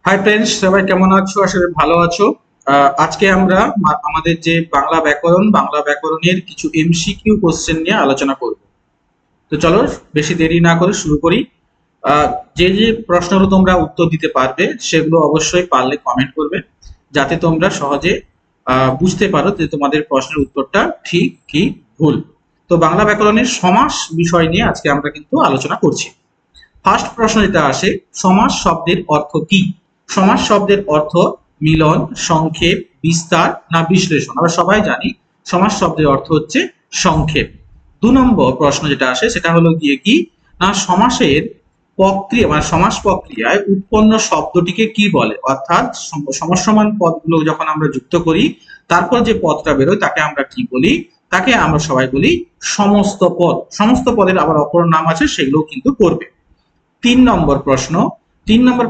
Hi friends, সবাই কেমন আছো? আসলে ভালো আছো। আজকে আমরা আমাদের যে বাংলা ব্যাকরণের কিছু এমসিকিউ কোশ্চেন নিয়ে আলোচনা করব। তো চলো, বেশি দেরি না করে শুরু করি। যে যে প্রশ্নগুলো তোমরা উত্তর দিতে পারবে সেগুলো অবশ্যই পারলে কমেন্ট করবে, যাতে তোমরা সহজে বুঝতে পারো যে তোমাদের প্রশ্নের উত্তরটা ঠিক কি ভুল। তো বাংলা ব্যাকরণের সমাস বিষয় নিয়ে আজকে আমরা কিন্তু আলোচনা করছি। ফার্স্ট প্রশ্ন যেটা আসে, সমাস শব্দের অর্থ কি? সমাস শব্দের অর্থ মিলন, সংক্ষেপ, বিস্তার না বিশ্লেষণ। আমরা সবাই জানি সমাস শব্দের অর্থ হচ্ছে সংক্ষেপ। 2 নম্বর প্রশ্ন যেটা আসে সেটা হলো গিয়ে কি না, সমাসের প্রক্রিয়া মানে সমাস প্রক্রিয়ায় উৎপন্ন শব্দটিকে কি বলে? অর্থাৎ সমসমান পদগুলো যখন আমরা যুক্ত করি, তারপর যে পদটা বেরোয় তাকে আমরা কি বলি? তাকে আমরা সবাই বলি সমস্ত পদ। সমস্ত পদের আবার অপর নাম আছে, সেগুলো কিন্তু পড়বে। 3 নম্বর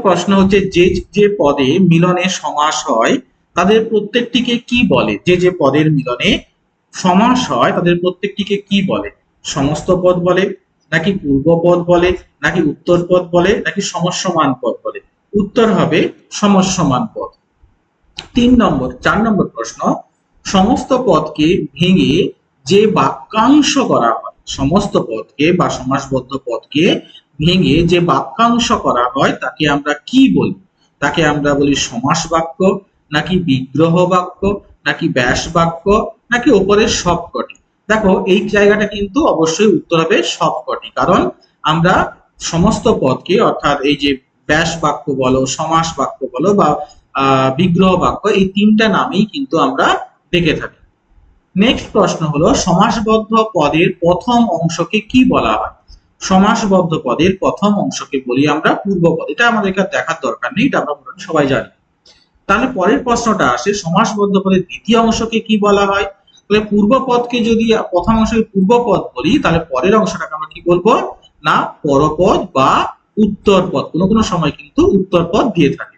প্রশ্ন হচ্ছে, যে যে পদে মিলনে সমাস হয় তাদের প্রত্যেকটিকে কি বলে? যে যে পদের মিলনে সমাস হয় তাদের প্রত্যেকটিকে কি বলে? সমস্ত পদ বলে, নাকি পূর্ব পদ বলে, নাকি উত্তর পদ বলে, নাকি সমসমান পদ বলে? উত্তর হবে সমসমান পদ। 4 নম্বর প্রশ্ন, সমস্ত পদকে ভেঙে যে বাক্যাংশ করা হয়, সমস্ত পদকে বা সমাসবদ্ধ পদকে ভেঙে যে বাক্যাংশ করা হয় তাকে আমরা কি বলি? তাকে আমরা বলি সমাস বাক্য, নাকি বিগ্রহ বাক্য, নাকি ব্যাস বাক্য, নাকি ওপরের সবকটি? দেখো, এই জায়গাটা কিন্তু অবশ্যই উত্তর হবে সবকটি, কারণ আমরা সমস্ত পদকে, অর্থাৎ এই যে ব্যাস বাক্য বলো, সমাস বাক্য বলো বা বিগ্রহ বাক্য, এই 3টা নামেই কিন্তু আমরা ডেকে থাকি। নেক্সট প্রশ্ন হলো, সমাসবদ্ধ পদের প্রথম অংশকে কি বলা হয়? সমাসবদ্ধ পদের প্রথম অংশকে বলি আমরা পূর্বপদ। এটা আমাদেরকে দেখার দরকার নেই, এটা আমরা সবাই জানি। তাহলে পরের প্রশ্নটা আসে, সমাসবদ্ধ পদের দ্বিতীয় অংশকে কি বলা হয়? তাহলে পূর্বপদকে যদি প্রথম অংশকে পূর্বপদ বলি, তাহলে পরের অংশটাকে আমরা কি বলবো? না পরপদ বা উত্তরপদ। কোনো কোনো সময় কিন্তু উত্তরপদ দিয়ে থাকে।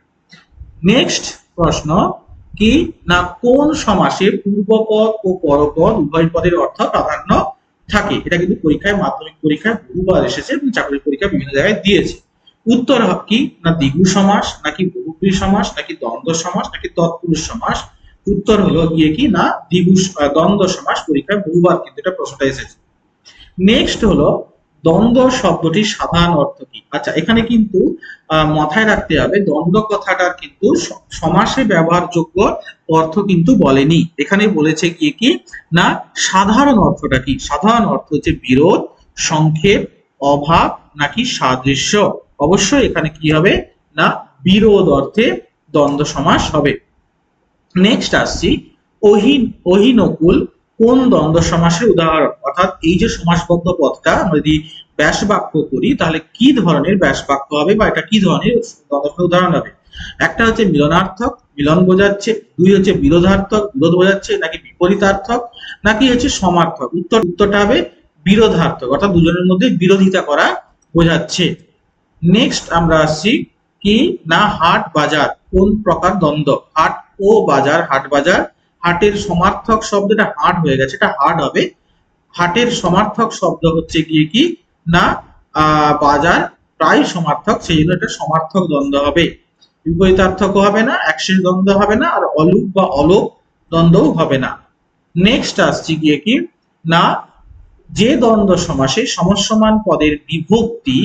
নেক্সট প্রশ্ন কি না, কোন সমাসে পূর্বপদ ও পরপদ উভয় পদের অর্থ প্রাধান্য থাকে? এটা কিন্তু পরীক্ষায়, মাধ্যমিক পরীক্ষায় বহুবার এসেছে এবং চাকরির পরীক্ষা বিভিন্ন জায়গায় দিয়েছে। উত্তর কি না, দ্বিগু সমাস, নাকি বহুব্রী সমাস, নাকি দ্বন্দ্ব সমাস, নাকি তৎপুরুষ সমাস? উত্তর হলো গিয়ে কি না, দ্বন্দ্ব সমাস। পরীক্ষায় বহুবার কিন্তু এটা প্রশ্নটা এসেছে। নেক্সট হলো, দ্বন্দ্ব শব্দটির সাধারণ অর্থ কি? আচ্ছা, এখানে কিন্তু মাথায় রাখতে হবে, দ্বন্দ্ব কথাটার কিন্তু সমাসে ব্যবহারযোগ্য অর্থ কিন্তু বলেনি। এখানে বলেছে কি না, সাধারণ অর্থটা কি? সাধারণ অর্থ হচ্ছে বিরোধ, সংক্ষেপ, অভাব, নাকি সাদৃশ্য। অবশ্যই এখানে কি হবে না, বিরোধ অর্থে দ্বন্দ্ব সমাস হবে। নেক্সট আসছি, অহিনকুল কোন দ্বন্দ্ব সমাসের উদাহরণ? অর্থাৎ এই যে সমাসবদ্ধ পদটা আমরা যদি ব্যাস বাক্য করি, তাহলে কি ধরনের ব্যাস বাক্য হবে বা এটা কি ধরনের দ্বন্দ্ব উদাহরণ হবে? একটা হচ্ছে মিলনার্থক, মিলন বোঝাচ্ছে। 2 হচ্ছে বিরোধার্থক, বিরোধ বোঝাচ্ছে। নাকি বিপরীতার্থক, নাকি হচ্ছে সমার্থক? উত্তরটা হবে বিরোধার্থক, অর্থাৎ দুজনের মধ্যে বিরোধিতা করা বোঝাচ্ছে। নেক্সট আমরা আসছি কি না, হাট বাজার কোন প্রকার দ্বন্দ্ব? হাট ও বাজার, হাট বাজার। হাটের সমার্থক শব্দটা হাট হয়ে গেছে, এটা হাট হবে। হাটের সমার্থক শব্দ হচ্ছে গিয়ে কি না, বাজার প্রায় সমার্থক, সেই জন্য এটা সমার্থক দ্বন্দ্ব হবে। বিপরীতার্থক হবে না, একশেষ দ্বন্দ্ব হবে না, আর অলুক বা অলোক দ্বন্দ্বও হবে না। নেক্সট আসছি গিয়ে কি না, যে দ্বন্দ্ব সমাসে সমসমান পদের বিভক্তি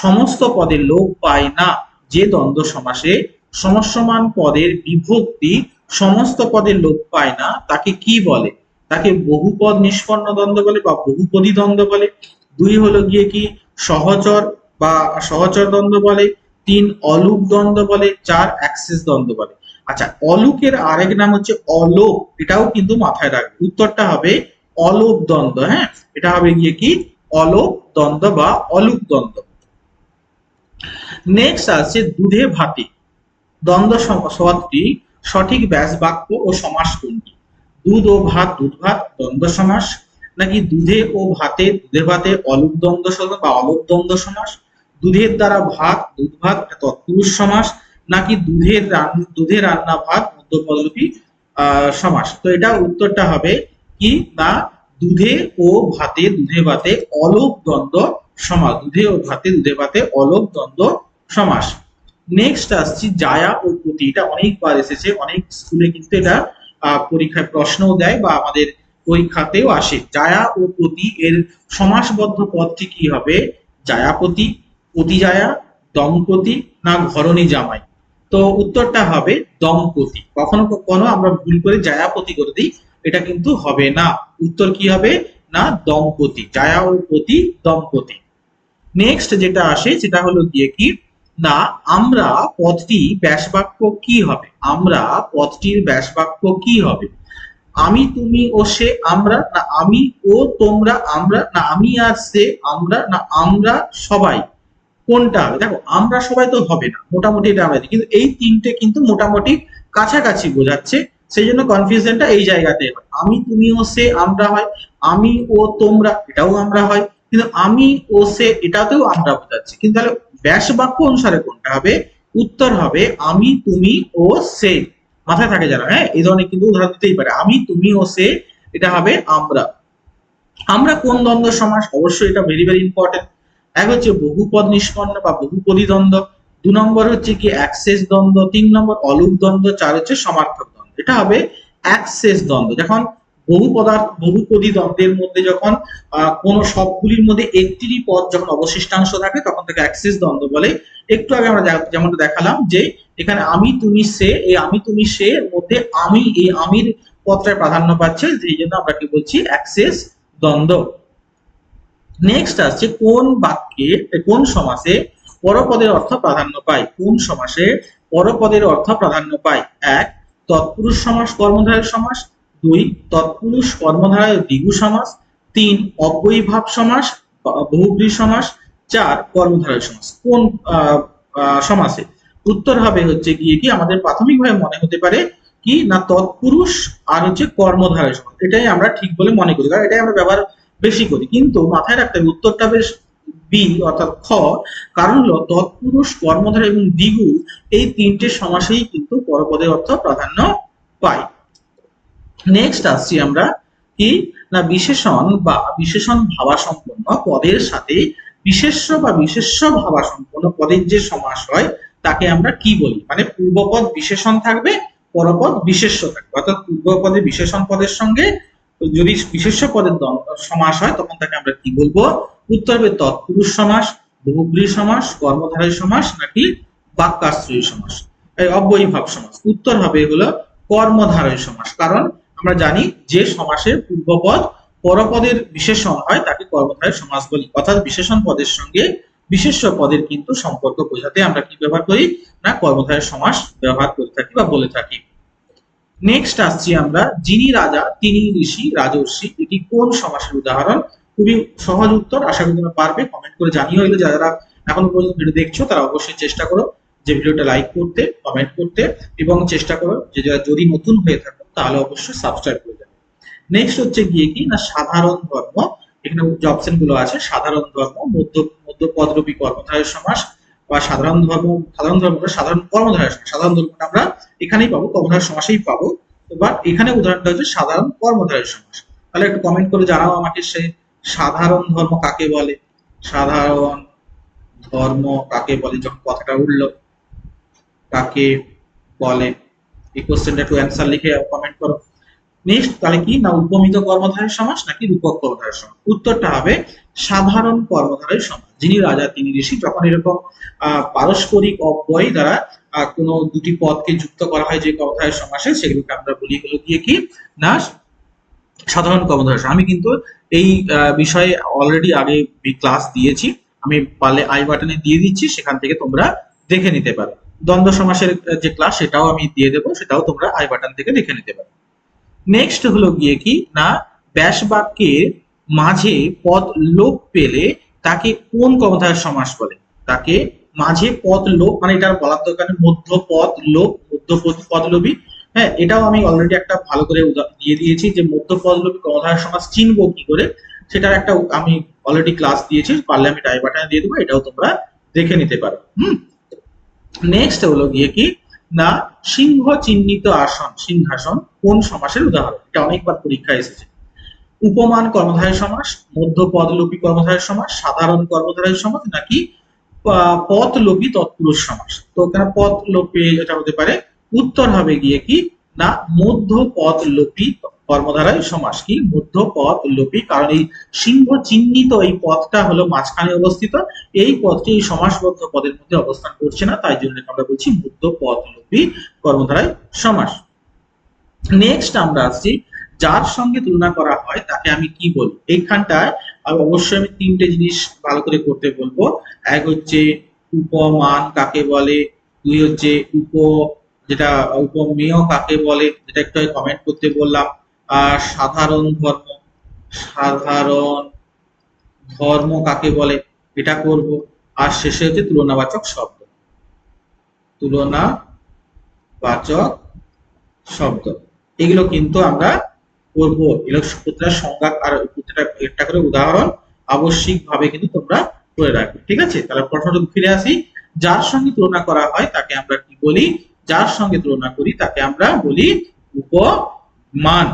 সমস্ত পদের লোপ পায় না। যে দ্বন্দ্ব সমাসে সমসমান পদের বিভক্তি সমস্ত পদের লোপ পায় না তাকে কি বলে? তাকে বহুপদ নিষ্পন্ন দ্বন্দ্ব বলে বা বহুপদী দ্বন্দ্ব বলে। 2 হলো গিয়ে কি সহচর বা সহচর দ্বন্দ্ব বলে। 3 অলুক দ্বন্দ্ব বলে। 4 অ্যাক্সিস দ্বন্দ্ব বলে। আচ্ছা, অলুকের আরেক নাম হচ্ছে অলোক, এটাও কিন্তু মাথায় রাখবে। উত্তরটা হবে অলোক দ্বন্দ্ব। হ্যাঁ, এটা হবে গিয়ে কি অলোক দ্বন্দ্ব বা অলুক দ্বন্দ্ব। নেক্সট আছে দুধে ভাতে দ্বন্দ্ব শব্দটি সঠিক ব্যাস বাক্য ও সমাস কোনটি? দুধ ও ভাত, দুধ ভাত দ্বন্দ্ব সমাস, নাকি দুধে ও ভাতে, দুধে ভাতে অলুক দ্বন্দ্ব সমাস বা অলক দ্বন্দ্ব সমাস? দুধের দ্বারা ভাত, দুধ ভাত তৎপুরুষ সমাস, নাকি দুধে রান্না ভাত মধ্যপদলোপী সমাস? তো এটা উত্তরটা হবে কি না, দুধে ও ভাতে, দুধে ভাতে অলক দ্বন্দ্ব সমাস। দুধে ও ভাতে, দুধে ভাতে অলক দ্বন্দ্ব সমাস। নেক্সট আসছি জায়া ও পতি। এটা অনেকবার এসেছে, অনেক স্কুলে কিন্তু এটা পরীক্ষায় প্রশ্নও দেয় বা আমাদের পরীক্ষাতেও আসে। জায়া ও পতি এর সমাসবদ্ধ পদটি কি হবে? জায়াপতি, পতিজায়া, দম্পতি না ঘরণী জামাই? তো উত্তরটা হবে দম্পতি। কখনো কখনো আমরা ভুল করে জায়াপতি করে দিই, এটা কিন্তু হবে না। উত্তর কি হবে? না দম্পতি, জায়া ও পতি দম্পতি। নেক্সট যেটা আসে সেটা হলো গিয়ে কি না আমরা পদটি ব্যাসবাক্য কি হবে? আমরা পদটির ব্যাসবাক্য কি হবে? আমি, তুমি ও সে আমরা, না আমি ও তোমরা আমরা, না আমি আর সে আমরা, না আমরা সবাই? কোনটা হবে? দেখো আমরা সবাই তো হবে না, মোটামুটি এটা আমরা কিন্তু এই তিনটে কিন্তু মোটামুটি কাছাকাছি বোঝাচ্ছে, সেই জন্য কনফিউশনটা এই জায়গাতে হয়। আমি, তুমি ও সে আমরা হয়, আমি ও তোমরা এটাও আমরা হয়, কিন্তু আমি ও সে এটাতেও আমরা বোঝাচ্ছে, কিন্তু তাহলে ব্যাস বাক্য অনুসারে কোনটা হবে? উত্তর হবে আমি, তুমি ও সে। মাথায় থাকে যারা, হ্যাঁ, এই ধরনের কিন্তু উদাহরণ দিতেই পারে। আমি, তুমি ও সে, এটা হবে আমরা। আমরা কোন দ্বন্দ্ব সমাস? অবশ্যই এটা ভেরি ভেরি ইম্পর্টেন্ট। এক হচ্ছে বহুপদ নিষ্পন্ন বা বহুপদী দ্বন্দ্ব, 2 নম্বর হচ্ছে কি অ্যাক্সেস দ্বন্দ্ব, 3 নম্বর অলুক দ্বন্দ্ব, 4 হচ্ছে সমার্থক দ্বন্দ্ব। এটা হবে অ্যাক্সেস দ্বন্দ্ব। যখন বহুপদী দ্বন্দ্বের মধ্যে যখন কোন সবগুলির মধ্যে একটিরই পদ যখন অবশিষ্টাংশ থাকে তখন তাকে অ্যাক্সেস দ্বন্দ্ব বলে। একটু আগে আমরা যেমনটা দেখালাম যে এখানে আমি, তুমি, সে, এই আমি, তুমি, সে এর মধ্যে আমি, এই আমির পদটার প্রাধান্য পাচ্ছে, সেই জন্য আমরা কি বলছি? অ্যাক্সেস দ্বন্দ্ব। নেক্সট আসছে কোন বাক্যে, কোন সমাসে পরপদের অর্থ প্রাধান্য পায়? কোন সমাসে পরপদের অর্থ প্রাধান্য পায়? 1 তৎপুরুষ সমাস কর্মধারয় সমাস, 2 তৎপুরুষ কর্মধারয় দ্বিগু সমাস, 3 অব্যয়ীভাব সমাস বহুব্রীহি সমাস, 4 কর্মধারয় সমাস। কোন সমাসে? উত্তর হবে হচ্ছে গিয়ে কি আমাদের প্রাথমিকভাবে মনে হতে পারে কি না তৎপুরুষ আর হচ্ছে কর্মধারয় সমাস, এটাই আমরা ঠিক বলে মনে করি, কারণ এটাই আমরা ব্যবহার বেশি করি। কিন্তু মাথায় রাখতে হবে উত্তরটা বেশ বি অর্থাৎ খ, কারণ হলো তৎপুরুষ কর্মধারয় এবং দ্বিগু এই তিনটে সমাসেই কিন্তু পরপদের অর্থ প্রাধান্য পায়। নেক্সট আসছি আমরা কি না বিশেষণ বা বিশেষণ ভাবাসম্পন্ন পদের সাথে বিশেষ্য বা বিশেষ্য ভাবাসম্পন্ন পদের যে সমাস হয় তাকে আমরা কি বলি? মানে পূর্বপদ বিশেষণ থাকবে, পরপদ বিশেষ্য থাকবে, অর্থাৎ পূর্বপদে বিশেষণ পদের সঙ্গে যদি বিশেষ্য পদের সমাস হয় তখন তাকে আমরা কি বলবো? উত্তর হবে তৎপুরুষ সমাস, বহুব্রীহি সমাস, কর্মধারয় সমাস নাকি বাক্যাশ্রয়ী সমাস, এই অব্যয়ীভাব সমাস। উত্তর হবে হলো কর্মধারয় সমাস, কারণ আমরা জানি যে সমাসের পূর্বপদ পরপদের বিশেষণ হয় তাকে কর্মধারয় সমাস বলি, অর্থাৎ বিশেষণ পদের সঙ্গে বিশেষ্য পদের কিন্তু সম্পর্ক বোঝাতে আমরা কি ব্যবহার করি? না কর্মধারয় সমাস ব্যবহার করে থাকি বা বলে থাকি। নেক্সট আসছি আমরা যিনি রাজা তিনি ঋষি রাজর্ষি, এটি কোন সমাসের উদাহরণ? খুবই সহজ উত্তর, আশা করি তোমরা পারবে। কমেন্ট করে জানিয়ে হইলো, যারা এখনো পর্যন্ত ভিডিও দেখছো তারা অবশ্যই চেষ্টা করো যে ভিডিওটা লাইক করতে, কমেন্ট করতে, এবং চেষ্টা করো যে যারা যদি নতুন হয়ে থাকো তাহলে অবশ্যই সাবস্ক্রাইব করে যাবে। নেক্সট হচ্ছে গিয়ে কি না সাধারণ ধর্ম। এখানে যে অপশন গুলো আছে সাধারণ ধর্ম, মধ্যপদরূপী কর্মধারয় সমাস বা সাধারণ ধর্ম, সাধারণ ধর্ম সাধারণ কর্মধারয় সমাস। সাধারণ ধর্মটা আমরা এখানেই পাবো, কর্মধারয় সমাসেই পাবো। বাট এখানে উদাহরণটা হচ্ছে সাধারণ কর্মধারয় সমাস। তাহলে একটু কমেন্ট করে জানাও আমাকে সে সাধারণ ধর্ম কাকে বলে? সাধারণ ধর্ম কাকে বলে? যখন কথাটা উঠলো কাকে বলে? এই কোশ্চেনটা একটু অ্যান্সার লিখে কমেন্ট করো। নেক্সট তাহলে কি না উপমিত কর্মধারয় সমাস নাকি রূপক কর্মধারয় সমাস? উত্তরটা হবে সাধারণ কর্মধারয় সমাস। যিনি রাজা তিনি ঋষি, যখন এরকম পারস্পরিক অব্যয় দ্বারা কোনো দুটি পদকে যুক্ত করা হয় যে কর্মধারয় সমাসে, সেগুলোকে আমরা বলি হলো গিয়ে কি না সাধারণ কর্মধারয় সমাস। আমি কিন্তু এই বিষয়ে অলরেডি আগে ক্লাস দিয়েছি, আমি পারলে আই বাটনে দিয়ে দিচ্ছি, সেখান থেকে তোমরা দেখে নিতে পারো। দ্বন্দ্ব সমাসের যে ক্লাস সেটাও আমি দিয়ে দেবো, সেটাও তোমরা আই বাটন থেকে দেখে নিতে পারো। নেক্সট হলো গিয়ে কি না ব্যাস বাক্যের মাঝে পদ লোপ পেলে তাকে কোন কর্মধারয় সমাস বলে? তাকে মাঝে পদ লোপ, মানে এটা বলার দরকার নেই, মধ্যপদ লোপ, মধ্যপদলোপী। হ্যাঁ, এটাও আমি অলরেডি একটা ভালো করে দিয়ে দিয়েছি যে মধ্যপদলোপী কর্মধারয় সমাস চিনবো কি করে, সেটার একটা আমি অলরেডি ক্লাস দিয়েছি, পারলে আমি আই বাটনে দিয়ে দেবো, এটাও তোমরা দেখে নিতে পারো। নেক্সট হলো গিয়ে কি না সিংহ চিহ্নিত আসন সিংহাসন কোন সমাসের উদাহরণ? এটা অনেকবার পরীক্ষায় এসেছে। উপমান কর্মধারয় সমাস, মধ্যপদলোপী কর্মধারয় সমাস, সাধারণ কর্মধারয় সমাস নাকি পথলোপী তৎপুরুষ সমাস। তো এখানে পথলোপী এটা হতে পারে, উত্তর হবে গিয়ে কি না মধ্য পথলোপী কর্মধারয় সমাস। কি মধ্য পথলোপী, কারণ এই সিংহ চিহ্নিত এই পথটা হলো মাঝখানে অবস্থিত, এই পথটি এই সমাসবদ্ধ পদের মধ্যে অবস্থান করছে না, তাই জন্য আমরা বলছি মধ্য পথলোপী কর্মধারয় সমাস। নেক্সট আমরা আসছি যার সঙ্গে তুলনা করা হয় তাকে আমি কি বলি। এইখানটায় অবশ্যই আমি তিনটে জিনিস ভালো করে করতে বলবো। এক হচ্ছে উপমান কাকে বলে, দুই হচ্ছে যেটা উপমেয় কাকে বলে, যেটা একটু কমেন্ট করতে বললাম, আর সাধারণ ধর্ম কাকে বলে এটা করব, আর শেষে হচ্ছে তুলনাবাচক শব্দ। তুলনাবাচক শব্দ এগুলো কিন্তু আমরা করবো। এগুলো প্রত্যেকটা সংজ্ঞা আর প্রত্যেকটা একটা করে উদাহরণ আবশ্যিক ভাবে কিন্তু তোমরা করে রাখবে, ঠিক আছে। তাহলে প্রশ্নটা ফিরে আসি, যার সঙ্গে তুলনা করা হয় তাকে আমরা কি বলি, যার সঙ্গে তুলনা করি তাকে আমরা বলি উপমান।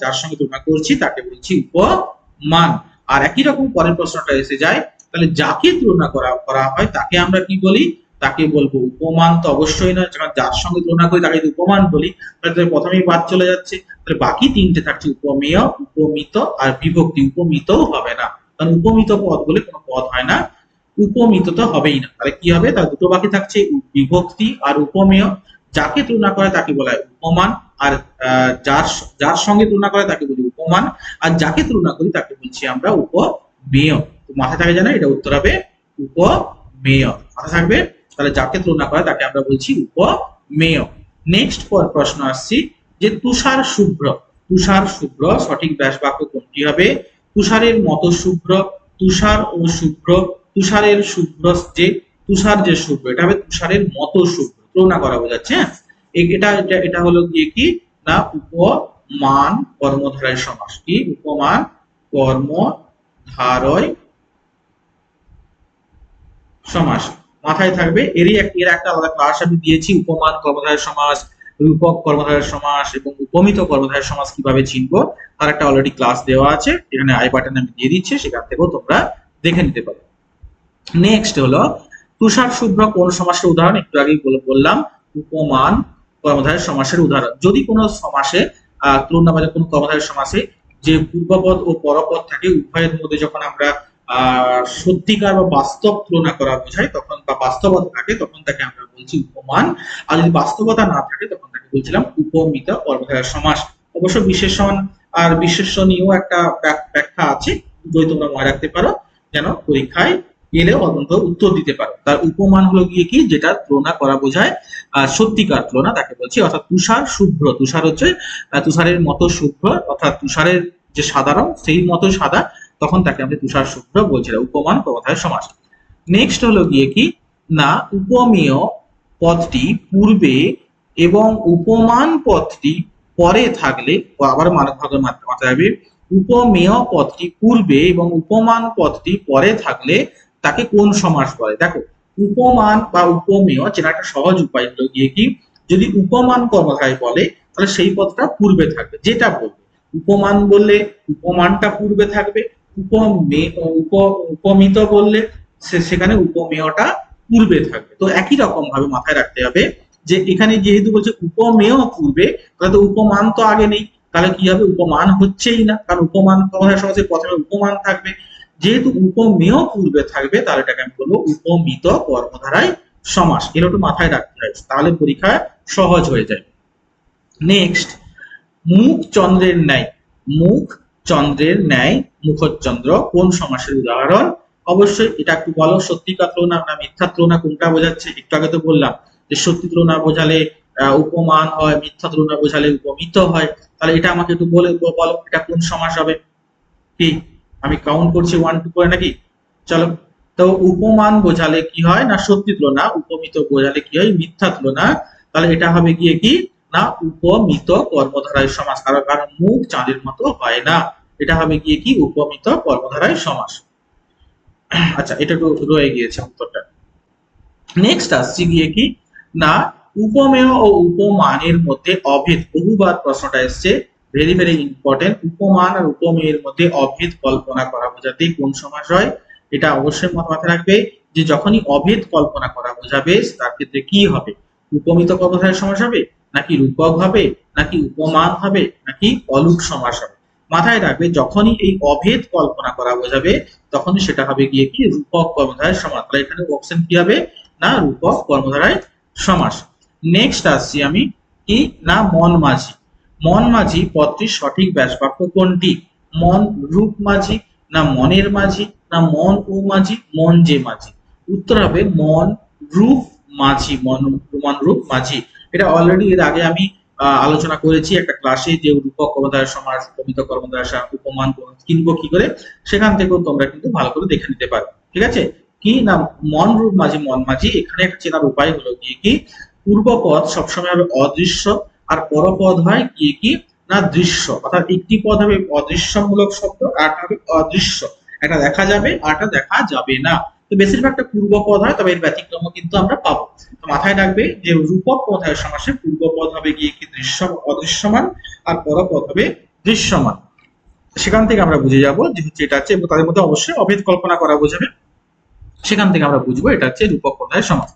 যার সঙ্গে তুলনা করছি তাকে বলছি উপমান। আর একই রকম পরের প্রশ্নটা এসে যায়, তাহলে যাকে তুলনা করা হয় তাকে আমরা কি বলি, তাকে বলবো উপমান। তো অবশ্যই নয়, যখন যার সঙ্গে তুলনা করি তাকে যদি উপমান বলি তাহলে প্রথমেই বাদ চলে যাচ্ছে, তাহলে বাকি তিনটে থাকছে উপমেয়, উপমিত আর বিভক্তি। উপমিতও হবে না, কারণ উপমিত পদ বলে কোনো পদ হয় না, উপমিত তো হবেই না। তাহলে কি হবে, তার দুটো বাকি থাকছে বিভক্তি আর উপমেয়। যাকে তুলনা করে তাকে বলা হয় উপমান, আর যার যার সঙ্গে তুলনা করে তাকে বলি উপমান, আর যাকে তুলনা করি তাকে বলছি আমরা উপমেয়। তো মাথায় থাকে জানা, এটা উত্তর হবে উপমেয়, মাথায় থাকবে। তাহলে যাকে তুলনা করে তাকে আমরা বলছি উপমেয়। নেক্সট প্রশ্ন আসছি যে তুষার শুভ্র। তুষার শুভ্র সঠিক ব্যাস বাক্য কোনটি হবে, তুষারের মতো শুভ্র, তুষার ও শুভ্র, তুষারের শুভ্র যে তুষার যে শুভ্র, এটা হবে তুষারের মতো শুভ্র, তুলনা করা বোঝাচ্ছে। এটা এটা এটা হলো গিয়ে কি না উপমান কর্মধারয় সমাস। কি উপমান কর্মধারয় সমাস, মাথায় থাকবে। এর একটা আলাদা ক্লাস আমি দিয়েছি, উপমান কর্মধারয় সমাস, রূপক কর্মধারয় সমাস এবং উপমিত কর্মধারয় সমাস কিভাবে চিনবো তার একটা অলরেডি ক্লাস দেওয়া আছে, এখানে আই বাটনে আমি দিয়ে দিচ্ছি, সেখান থেকেও তোমরা দেখে নিতে পারো। নেক্সট হলো তুষার শুভ্র কোন সমাসের উদাহরণ, একটু আগেই বললাম উপমান কর্মধারয় সমাসের উদাহরণ। যদি কোনো সমাসে তুলনাবাচক কোন কর্মধারয় সমাসে যে পূর্বপদ ও পরপদ থাকে উভয়ের মধ্যে যখন আমরা সত্যিকার বা বাস্তব তুলনা করা বোঝায় তখন, বা বাস্তবতা থাকে তখন তাকে আমরা বলছি উপমান, আর যদি বাস্তবতা না থাকে তখন তাকে বলছিলাম উপমিত কর্মধারয় সমাস। অবশ্য বিশেষণ আর বিশেষ্য নিয়েও একটা ব্যাখ্যা আছে, দুটোই তোমরা মনে রাখতে পারো যেন পরীক্ষায় গেলেও অন্তত উত্তর দিতে পারো। তার উপমান হলো গিয়ে কি যেটা তুলনা করা বোঝায়, সত্যিকার তুলনা তাকে বলছি। অর্থাৎ তুষার শুভ্র, তুষার হচ্ছে তুষারের মতো শুভ্র, অর্থাৎ তুষারের যে সাদা রং সেই মতো সাদা, তখন তাকে আমরা তুষার শুভ্র বলছিলাম, উপমান কর্মধারয় সমাস। নেক্সট হলো গিয়ে কি না উপমেয় পদটি পূর্বে এবং উপমান পদটি পরে থাকলে, আবার মানক ভাগে মাথায় রাখবে, উপমেয় পদটি পূর্বে এবং উপমান পদটি পরে থাকলে তাকে কোন সমাস বলে। দেখো উপমান বা উপমেয় যেটা একটা সহজ উপায় হলো গিয়ে কি, যদি উপমান কর্মধারয় বলে তাহলে সেই পদটা পূর্বে থাকবে, যেটা বলবে। উপমান বললে উপমানটা পূর্বে থাকবে, উপমিত বললে সেখানে উপমেয়টা পূর্বে থাকবে। তো একই রকম ভাবে মাথায় রাখতে হবে যে এখানে যেহেতু বলছে উপমেয় পূর্বে, তাহলে তো উপমান তো আগে নেই, তাহলে কি হবে, উপমান হচ্ছেই না, কারণ উপমান কর্মধারয় সমাসে প্রথমে উপমান থাকবে। যেহেতু উপমেয় পূর্বে থাকবে তাহলে এটাকে আমি বলবো উপমিত কর্মধারয় সমাস। এগুলো একটু মাথায় রাখতে হবে, তাহলে পরীক্ষা সহজ হয়ে যায়। নেক্সট, মুখ চন্দ্রের ন্যায়। মুখ চন্দ্রের ন্যায়, মুখচন্দ্র কোন সমাসের উদাহরণ। অবশ্যই এটা একটু বলো, সত্যিকার তুলনা না মিথ্যা তুলনা কোনটা বোঝাচ্ছে। একটু আগে তো বললাম যে সত্যি তুলনা বোঝালে উপমান হয়, মিথ্যা তুলনা বোঝালে উপমিত হয়। তাহলে এটা আমাকে একটু বলো এটা কোন সমাস হবে। কি আমি কাউন্ট করছি 1 2 করে নাকি, চলো। তো উপমান বোঝালে কি হয় না সত্যি তুলনা, উপমিত বোঝালে কি হয় মিথ্যা তুলনা। তাহলে এটা হবে গিয়ে কি না উপমিত কর্মধারয় সমাস, কারণ মুখ চাঁদের মতো হয় না, এটা হবে গিয়ে কি উপমিত কর্মধারয় সমাস। আচ্ছা, এটা একটু রয়ে গিয়েছে উত্তরটা। নেক্সট আসছি গিয়ে কি না উপমেয় ও উপমানের মধ্যে অভেদ। বহুবার প্রশ্নটা এসছে, ভেরি ভেরি ইম্পর্টেন্ট। উপমান আর উপমেয়ের মধ্যে অভেদ কল্পনা করা বোঝাতে কোন সমাস হয়, এটা অবশ্যই মাথায় রাখবে। যে যখনই অভেদ কল্পনা করা বোঝাবে তার ক্ষেত্রে কি হবে, উপমিত কর্মধারয় সমাস হবে, নাকি রূপক হবে, নাকি উপমান হবে, নাকি অলুক সমাস হবে। মাথায় রাখবে যখনই এই অভেদ কল্পনা করা বোঝাবে তখনই সেটা হবে গিয়ে কি রূপক কর্মধারয় সমাস। তাহলে এখানে অপশন কি হবে না রূপক কর্মধারয় সমাস। নেক্সট আসছি আমি কি না মন মাঝি। মন মাঝি পদটির সঠিক ব্যাসবাক্য কোনটি? মন রূপ মাঝি, না মনের মাঝি, না মন ও মাঝি, মন যে মাঝি। উত্তর হবে মন রূপ মাঝি, মন রূপ মাঝি। এটা অলরেডি এর আগে আমি আলোচনা করেছি একটা ক্লাসে, যে রূপক কর্মধারয় সমাস, উপমিত কর্মধারয় সমাস, উপমান কিনবো কি করে, সেখান থেকেও তোমরা কিন্তু ভালো করে দেখে নিতে পারো। ঠিক আছে, কি না মন রূপ মাঝি মন মাঝি। এখানে একটা চেনার উপায় হলো গিয়ে কি পূর্বপদ সবসময় হবে অদৃশ্য, আর পরপদ হয় গিয়ে কি না দৃশ্য। অর্থাৎ একটি পদ হবে অদৃশ্যমূলক শব্দ, আরটা হবে অদৃশ্য। একটা দেখা যাবে আরটা দেখা যাবে না। তো বেশিরভাগটা পূর্বপদ হয়, তবে এর ব্যতিক্রম কিন্তু আমরা পাবো। তো মাথায় রাখবে যে রূপক পদের সমাসে পূর্বপদ হবে গিয়ে কি দৃশ্য অদৃশ্যমান, আর পরপদ হবে দৃশ্যমান। সেখান থেকে আমরা বুঝে যাব যে হচ্ছে এটা হচ্ছে, এবং তাদের মধ্যে অবশ্যই অভেদ কল্পনা করা বোঝাবে। সেখান থেকে আমরা বুঝবো এটা হচ্ছে রূপক পদের সমাস।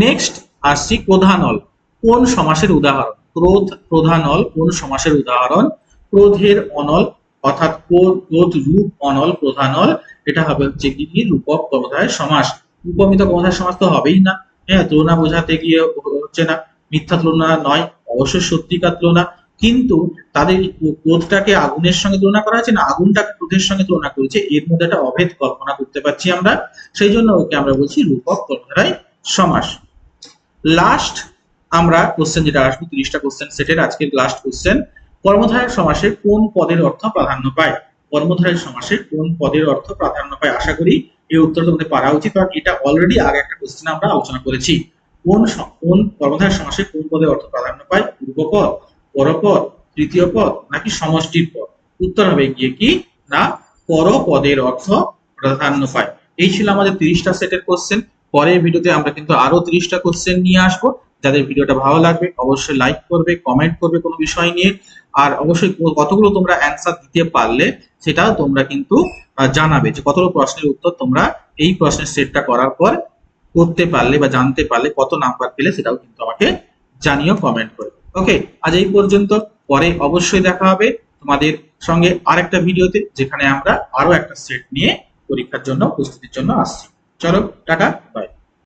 নেক্সট আসছি প্রধানল কোন সমাসের উদাহরণ? ক্রোধ প্রধানল কোন সমাসের উদাহরণ? ক্রোধের অনল, অর্থাৎ ক্রোধ রূপ অনল প্রধানল, এটা হবে হচ্ছে কি রূপক কর্মধারয় সমাস। উপমিত কর্মধারয় সমাস তো হবেই না। হ্যাঁ, তুলনা বোঝাতে গিয়ে হচ্ছে না, মিথ্যা তুলনা নয়, অবশ্যই সত্যিকার তুলনা। কিন্তু তাদের ক্রোধটাকে আগুনের সঙ্গে তুলনা করা হয়েছে না আগুনটাকে ক্রোধের সঙ্গে তুলনা করেছে, এর মধ্যে একটা অভেদ কল্পনা করতে পারছি আমরা। সেই জন্য ওকে আমরা বলছি রূপক কর্মধারয় সমাস। লাস্ট আমরা কোশ্চেন যেটা আসবে 30টা কোশ্চেন সেটের আজকের লাস্ট কোশ্চেন, কর্মধারয় সমাসে কোন পদের অর্থ প্রাধান্য পায়? কর্মধারয় সমাসে কোন পদের অর্থ প্রাধান্য পায়? আশা করি এই উত্তর তোমাদের পারা উচিত, কারণ এটা অলরেডি আগে একটা কোশ্চেন আমরা আলোচনা করেছি। কোন কর্মধারয় সমাসে কোন পদের অর্থ প্রাধান্য পায়? পূর্বপদ, পরপদ, তৃতীয় পদ, নাকি সমষ্টির পদ? উত্তর হবে গিয়ে কি না পরপদের অর্থ প্রাধান্য পায়। এই ছিল আমাদের 30টা সেটের কোশ্চেন। পরের ভিডিওতে আমরা কিন্তু আরো 30টা কোশ্চেন নিয়ে আসবো। যাদের ভিডিওটা ভালো লাগবে অবশ্যই লাইক করবে, কমেন্ট করবে কোনো বিষয় নিয়ে, আর অবশ্যই কতগুলো তোমরা অ্যান্সার দিতে পারলে সেটাও তোমরা কিন্তু জানাবে, যে কতগুলো প্রশ্নের উত্তর তোমরা এই প্রশ্নের সেটটা করার পর করতে পারলে বা জানতে পারলে, কত নাম্বার পেলে সেটাও কিন্তু আমাকে জানিও কমেন্ট করে। ওকে, আজ এই পর্যন্ত। পরে অবশ্যই দেখা হবে তোমাদের সঙ্গে আরেকটা ভিডিওতে, যেখানে আমরা আরো একটা সেট নিয়ে পরীক্ষার জন্য প্রস্তুতির জন্য আসছি। চলো টাটা, বাই।